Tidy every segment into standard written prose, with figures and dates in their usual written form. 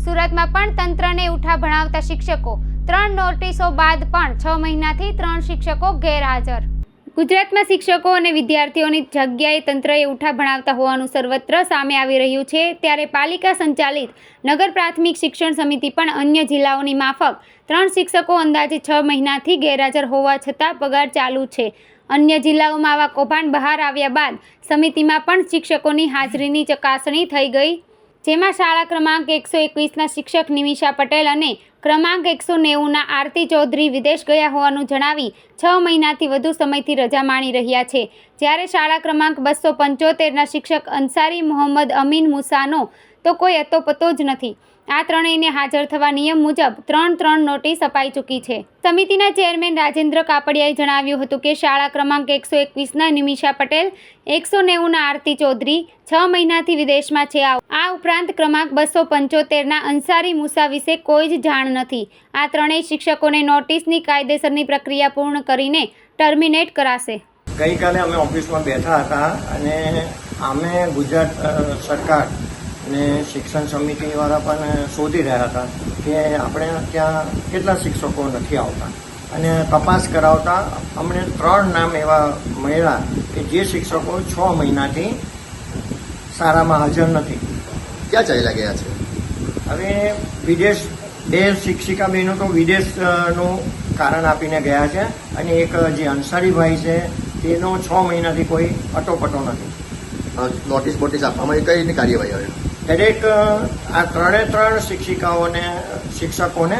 સુરતમાં પણ તંત્રને ઉઠા ભણાવતા શિક્ષકો 3 નોટિસો બાદ પણ 6 મહિનાથી 3 શિક્ષકો ગેરહાજર। ગુજરાતમાં શિક્ષકો અને વિદ્યાર્થીઓની જગ્યાએ તંત્રએ ઉઠા ભણાવતા હોવાનું સર્વત્ર સામે આવી રહ્યું છે। ત્યારે પાલિકા સંચાલિત નગર પ્રાથમિક શિક્ષણ સમિતિ પણ અન્ય જિલ્લાઓની માફક 3 શિક્ષકો અંદાજે 6 મહિનાથી ગેરહાજર હોવા છતાં પગાર ચાલુ છે। અન્ય જિલ્લાઓમાં આવા કૌભાંડ બહાર આવ્યા બાદ સમિતિમાં પણ શિક્ષકોની હાજરીની ચકાસણી થઈ ગઈ, જેમાં શાળા ક્રમાંક 121ના શિક્ષક નિમિષા પટેલ અને ક્રમાંક 190ના આરતી ચૌધરી વિદેશ ગયા હોવાનું જણાવી 6 મહિનાથી વધુ સમયથી રજા માણી રહ્યા છે। જ્યારે શાળા ક્રમાંક 275ના શિક્ષક અંસારી મોહમ્મદ અમીન મુસાનો તો કોઈ અતોપતો જ નથી। આ ત્રણેયને હાજર થવા નિયમ મુજબ 3 નોટિસ અપાઈ ચૂકી છે। સમિતિના ચેરમેન રાજેન્દ્ર કાપડિયાએ જણાવ્યું હતું કે શાળા ક્રમાંક 121ના નિમિષા પટેલ, 190ના આરતી ચૌધરી 6 મહિનાથી વિદેશમાં છે। આ ઉપરાંત ક્રમાંક 275ના અંસારી મુસા વિશે કોઈ જ જાણ નથી। આ ત્રણેય શિક્ષકોને નોટિસની કાયદેસરની પ્રક્રિયા પૂર્ણ કરીને ટર્મિનેટ કરાશે। ગઈકાલે અમે ઓફિસમાં બેઠા હતા અને અમે ગુજરાત સરકાર ને શિક્ષણ સમિતિવાળા પણ શોધી રહ્યા હતા કે આપણે ત્યાં કેટલા શિક્ષકો નથી આવતા અને તપાસ કરાવતા અમને 3 નામ એવા મળ્યા કે જે શિક્ષકો 6 મહિનાથી શાળામાં હાજર નથી। ક્યાં ચાલ્યા ગયા છે? હવે વિદેશ 2 શિક્ષિકા બહેનો તો વિદેશનું કારણ આપીને ગયા છે અને એક જે અંસારીભાઈ છે તેનો 6 મહિનાથી કોઈ અટોપટો નથી। નોટિસ બોટિસ આપવામાં કઈ રીતની કાર્યવાહી આવે? દરેક આ 3 શિક્ષિકાઓને શિક્ષકોને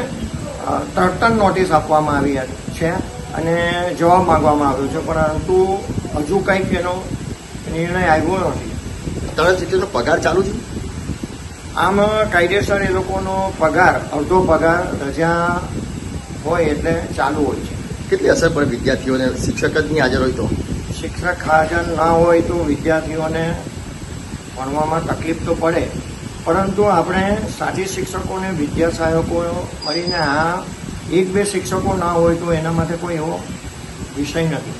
તરત નોટિસ આપવામાં આવી છે અને જવાબ માંગવામાં આવ્યો છે, પરંતુ હજુ કંઈક એનો નિર્ણય આવ્યો નથી। 3 શિક્ષકનો પગાર ચાલુ છે? આમ કાયદેસર એ લોકોનો પગાર અડધો પગાર રજા હોય એટલે ચાલુ હોય છે। કેટલી અસર પડે વિદ્યાર્થીઓને શિક્ષક જ નહીં હાજર હોય તો? શિક્ષક હાજર ના હોય તો વિદ્યાર્થીઓને ભણવામાં તકલીફ તો પડે, પરંતુ આપણે સાથી શિક્ષકોને વિદ્યા સહાયકો મળીને આ 1-2 શિક્ષકો ના હોય તો એના માટે કોઈ એવો વિષય નથી।